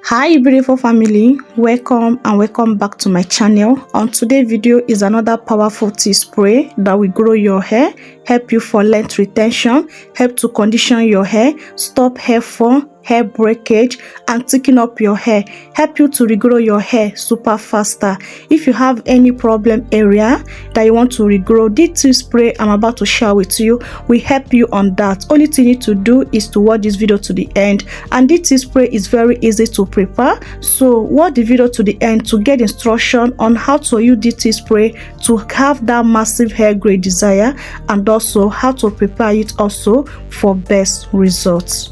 Hi beautiful family, welcome and welcome back to my channel. On today's video is another powerful tea spray that will grow your hair, help you for length retention, help to condition your hair, stop hair fall, hair breakage, and thickening up your hair, help you to regrow your hair super faster. If you have any problem area that you want to regrow, this tea spray I'm about to share with you will help you on that. Only thing you need to do is to watch this video to the end, and this tea spray is very easy to prepare. So watch the video to the end to get instruction on how to use this tea spray to have that massive hair growth desire, and also how to prepare it also for best results.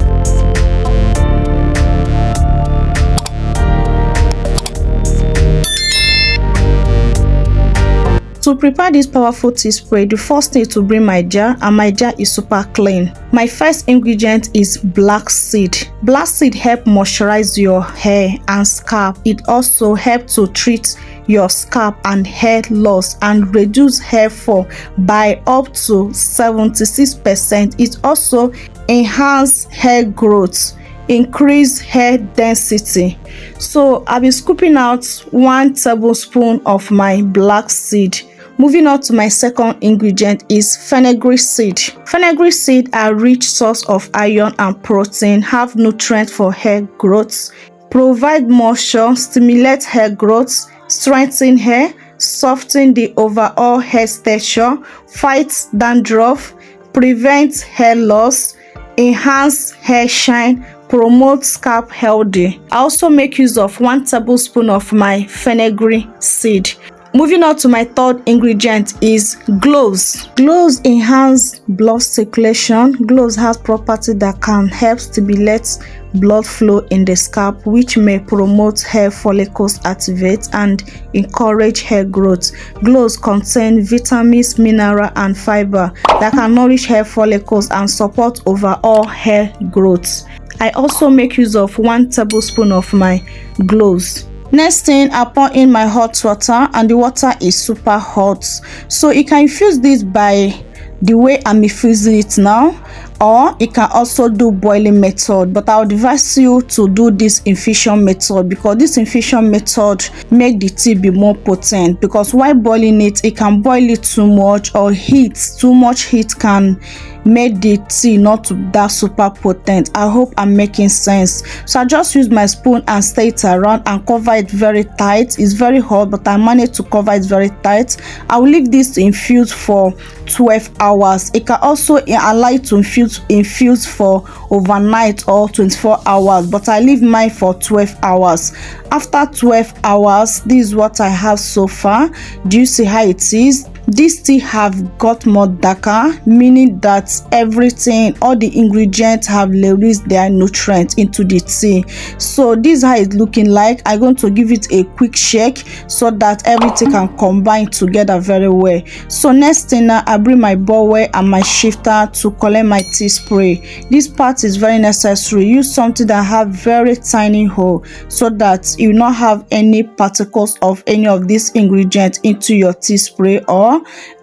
To prepare this powerful tea spray, the first thing is to bring my jar, and my jar is super clean. My first ingredient is black seed. Black seed help moisturize your hair and scalp. It also helps to treat your scalp and hair loss and reduce hair fall by up to 76%. It also enhance hair growth, increase hair density. So I'll be scooping out 1 tablespoon of my black seed. Moving on to my second ingredient is fenugreek seed. Fenugreek seed are rich source of iron and protein, have nutrients for hair growth, provide moisture, stimulate hair growth, strengthen hair, soften the overall hair texture, fight dandruff, prevent hair loss, enhance hair shine, promote scalp healthy. I also make use of 1 tablespoon of my fenugreek seed. Moving on to my third ingredient is cloves. Cloves enhance blood circulation. Cloves has property that can help stimulate blood flow in the scalp, which may promote hair follicles activate and encourage hair growth. Cloves contain vitamins, mineral and fiber that can nourish hair follicles and support overall hair growth. I also make use of 1 tablespoon of my cloves. Next thing, I pour in my hot water, and the water is super hot. So you can infuse this by the way I'm infusing it now, or you can also do boiling method, but I would advise you to do this infusion method because this infusion method make the tea be more potent, because while boiling it, it can boil it too much, or too much heat can make the tea not that super potent. I hope I'm making sense. So I just use my spoon and stir it around and cover it very tight. It's very hot, but I managed to cover it very tight. I will leave this to infuse for 12 hours. It can also allow it to infuse for overnight or 24 hours, but I leave mine for 12 hours. After 12 hours, this is what I have so far. Do you see how it is? This tea have got more darker, meaning that everything, all the ingredients have released their nutrients into the tea. So this is how it's looking like. I'm going to give it a quick shake so that everything can combine together very well. So next thing, now I bring my bowl and my shifter to collect my tea spray. This part is very necessary. Use something that have very tiny hole so that you not have any particles of any of these ingredients into your tea spray or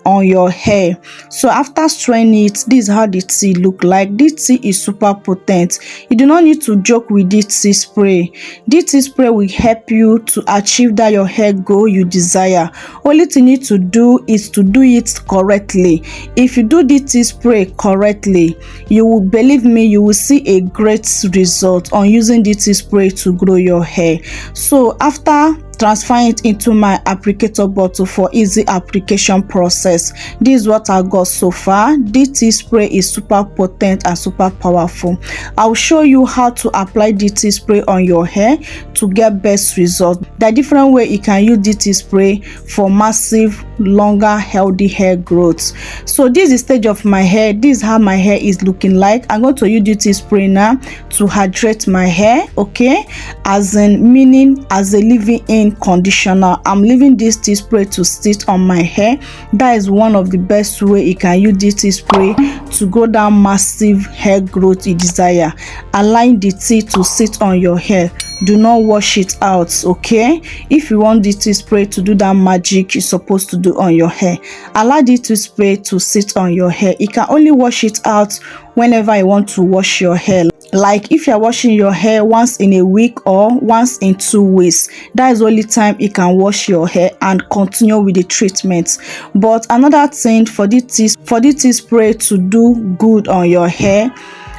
on your hair. So after straining it, this is how the tea look like. This tea is super potent. You do not need to joke with this tea spray. This tea spray will help you to achieve that your hair goal you desire. Only thing you need to do is to do it correctly. If you do this tea spray correctly, you will, believe me, you will see a great result on using this tea spray to grow your hair. So after transferring it into my applicator bottle for easy application process, this is what I got so far. This tea spray is super potent and super powerful. I'll show you how to apply this tea spray on your hair to get best result. There are different ways you can use this tea spray for massive, longer, healthy hair growth. So this is the stage of my hair. This is how my hair is looking like. I'm going to use this tea spray now to hydrate my hair, okay, as in meaning as a leave-in conditioner. I'm leaving this tea spray to sit on my hair. That is one of the best way you can use this tea spray to grow down massive hair growth you desire, allowing the tea to sit on your hair do not wash it out, okay? If you want this tea spray to do that magic you're supposed to do on your hair, allow this tea spray to sit on your hair. You can only wash it out whenever you want to wash your hair. Like if you're washing your hair once in a week or once in 2 weeks, that is the only time you can wash your hair and continue with the treatment. But another thing for this tea spray to do good on your hair,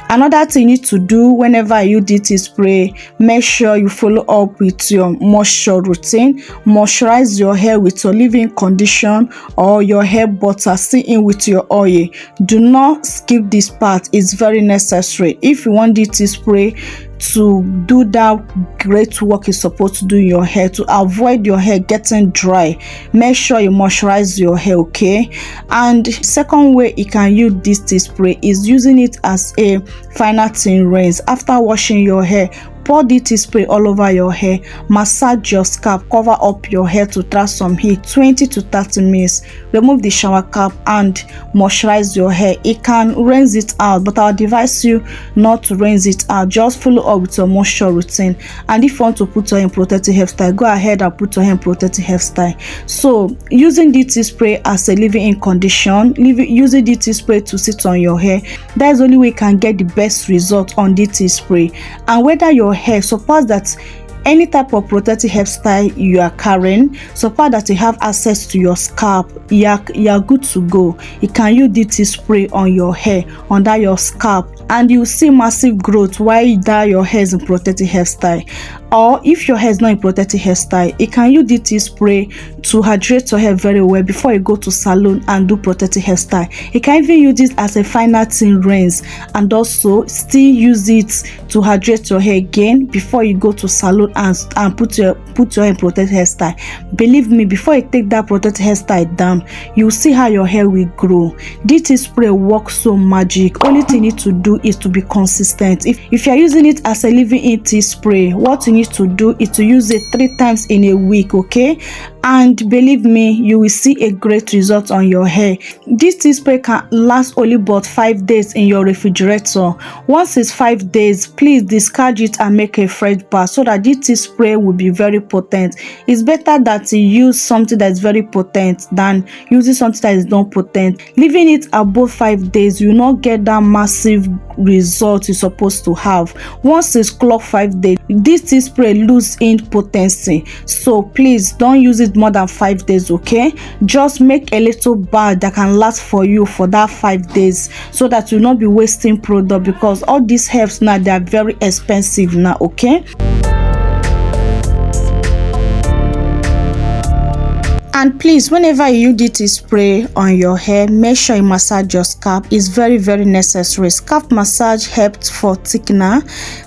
another thing you need to do whenever you do tea spray, make sure you follow up with your moisture routine. Moisturize your hair with your leave-in condition or your hair butter, sit in with your oil. Do not skip this part, it's very necessary if you want this tea spray to do that great work is supposed to do in your hair, to avoid your hair getting dry. Make sure you moisturize your hair, okay? And second way you can use this tea spray is using it as a final thin rinse. After washing your hair, pour the tea spray all over your hair, massage your scalp, cover up your hair to trap some heat 20 to 30 minutes. Remove the shower cap and moisturize your hair. It can rinse it out, but I'll advise you not to rinse it out. Just follow up with your moisture routine. And if you want to put your hair in protective hairstyle, go ahead and put your hair in protective hairstyle. So using the tea spray as a leave-in condition, using the tea spray to sit on your hair, that is the only way you can get the best result on the tea spray. And whether your hair, suppose that any type of protective hairstyle you are carrying, suppose that you have access to your scalp, you are good to go. You can use the tea spray on your hair, under your scalp, and you see massive growth while that your hair is in protective hairstyle. Or if your hair is not in protective hairstyle, you can use the tea spray to hydrate your hair very well before you go to salon and do protective hairstyle. You can even use it as a final thin rinse and also still use it to hydrate your hair again before you go to salon and put your hair in protective hairstyle. Believe me, before you take that protective hairstyle down, you will see how your hair will grow. This tea spray works so magic. Only thing you need to do is to be consistent. If you are using it as a leave-in tea spray, what you need to do is to use it 3 times in a week, okay? And believe me, you will see a great result on your hair. This tea spray can last only about 5 days in your refrigerator. Once it's 5 days, please discard it and make a fresh batch so that this tea spray will be very potent. It's better that you use something that is very potent than using something that is not potent. Leaving it above 5 days, you will not get that massive result you're supposed to have. Once it's clocked 5 days, this tea spray loses in potency. So please don't use it more than 5 days, okay? Just make a little batch that can last for you for that 5 days so that you'll not be wasting product, because all these herbs now, they are very expensive now, okay? And please, whenever you use tea spray on your hair, make sure you massage your scalp. It's very, very necessary. Scalp massage helps for thickener.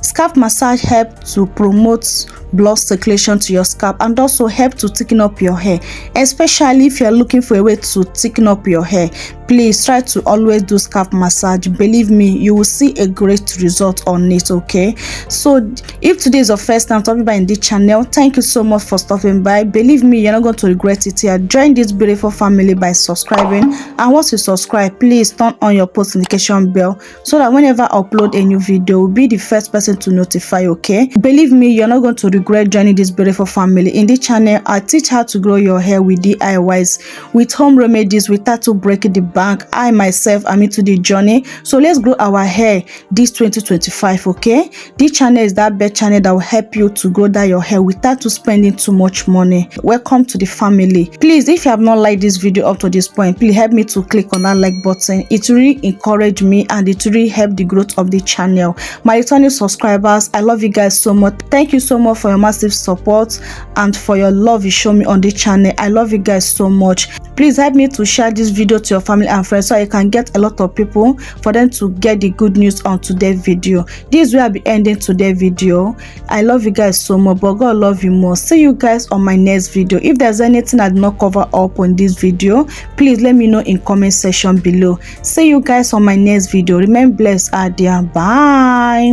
Scalp massage helps to promote blood circulation to your scalp and also help to thicken up your hair, especially if you're looking for a way to thicken up your hair. Please try to always do scalp massage. Believe me, you will see a great result on it, okay? So if today is your first time stopping by in this channel, thank you so much for stopping by. Believe me, you're not going to regret it here. Join this beautiful family by subscribing, and once you subscribe, please turn on your post notification bell so that whenever I upload a new video, you'll be the first person to notify, okay? Believe me, you're not going to regret joining this beautiful family. In this channel, I teach how to grow your hair with DIYs, with home remedies, without to break the bank. I myself am into the journey, so let's grow our hair this 2025, okay? This channel is that best channel that will help you to grow that your hair without to spending too much money. Welcome to the family. Please, if you have not liked this video up to this point, please help me to click on that like button. It really encourage me and it really help the growth of the channel. My returning subscribers, I love you guys so much. Thank you so much for your massive support and for your love you show me on the channel. I love you guys so much. Please help me to share this video to your family and friends so I can get a lot of people for them to get the good news on today's video. This will be ending today's video. I love you guys so much, but God love you more. See you guys on my next video. If there's anything I did not cover up on this video, please let me know in comment section below. See you guys on my next video. Remain blessed out there. Bye.